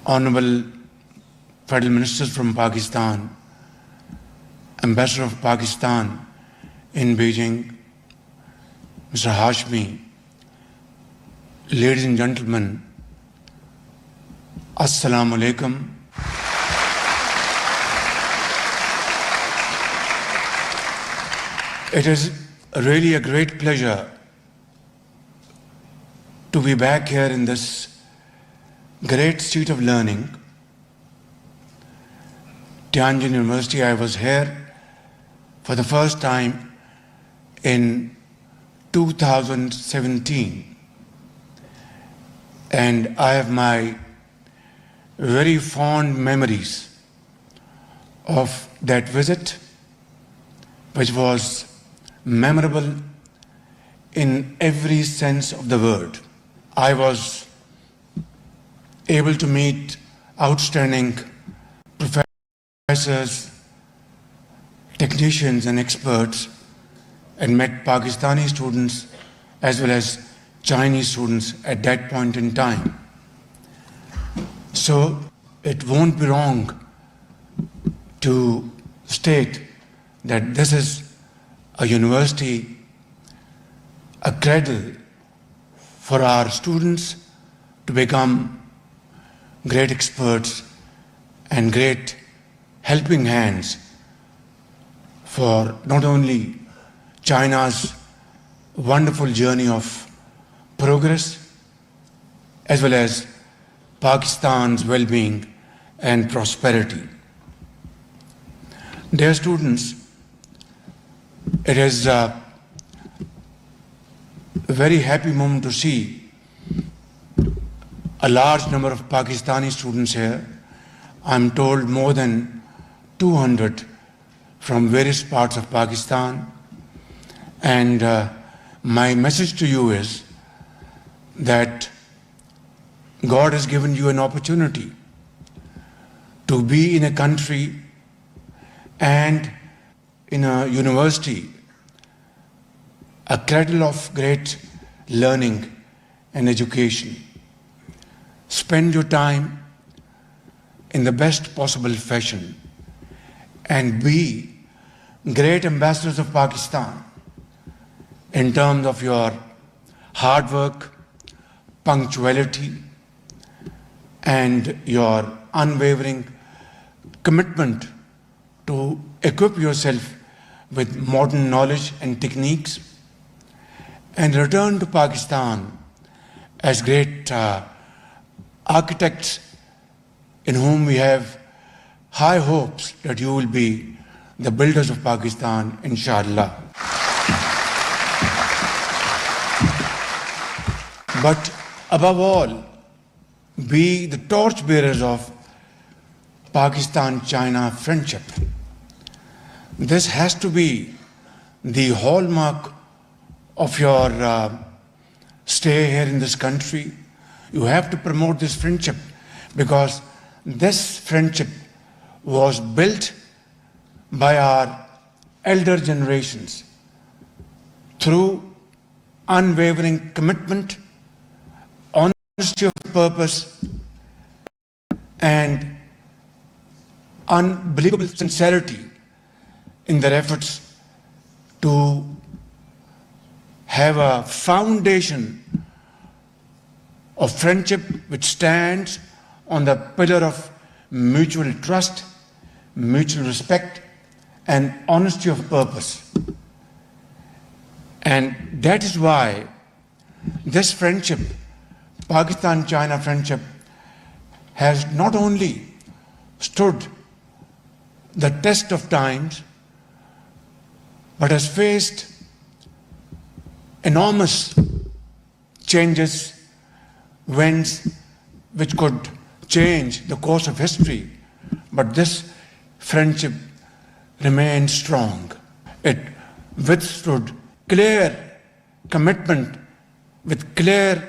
Honorable Federal Ministers from Pakistan, Ambassador of Pakistan in Beijing, Mr. Hashmi, ladies and gentlemen, Assalamu alaikum. It is really a great pleasure to be back here in this great seat of learning. Tianjin University, I was here for the first time in 2017, and I have my very fond memories of that visit, which was memorable in every sense of the word. I was able to meet outstanding professors, technicians and experts, and met Pakistani students as well as Chinese students at that point in time. So it won't be wrong to state that this is a university, a cradle for our students to become great experts and great helping hands for not only China's wonderful journey of progress as well as Pakistan's well-being and prosperity. Dear students, it is a very happy moment to see a large number of Pakistani students here. I'm told more than 200 from various parts of Pakistan. And my message to you is that God has given you an opportunity to be in a country and in a university, a cradle of great learning and education. Spend your time in the best possible fashion and be great ambassadors of Pakistan in terms of your hard work, punctuality, and your unwavering commitment to equip yourself with modern knowledge and techniques, and return to Pakistan as great architects in whom we have high hopes that you will be the builders of Pakistan, inshallah. But above all, be the torchbearers of Pakistan-China friendship. This has to be the hallmark of your stay here in this country. You have to promote this friendship because this friendship was built by our elder generations through unwavering commitment, honesty of purpose, and unbelievable sincerity in their efforts to have a foundation of friendship which stands on the pillar of mutual trust, mutual respect, and honesty of purpose. And that is why this friendship, Pakistan-China friendship, has not only stood the test of times, but has faced enormous changes, which could change the course of history. But this friendship remained strong. It withstood clear commitment with clear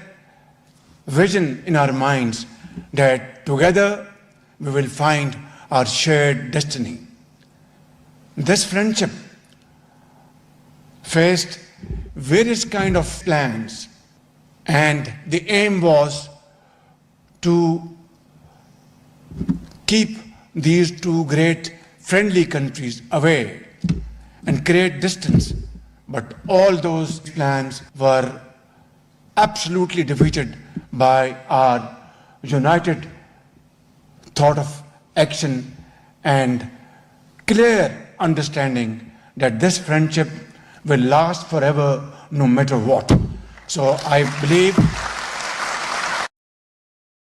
vision in our minds that together we will find our shared destiny. This friendship faced various kind of plans, and the aim was to keep these two great friendly countries away and create distance. But all those plans were absolutely defeated by our united thought of action and clear understanding that this friendship will last forever no matter what. So I believe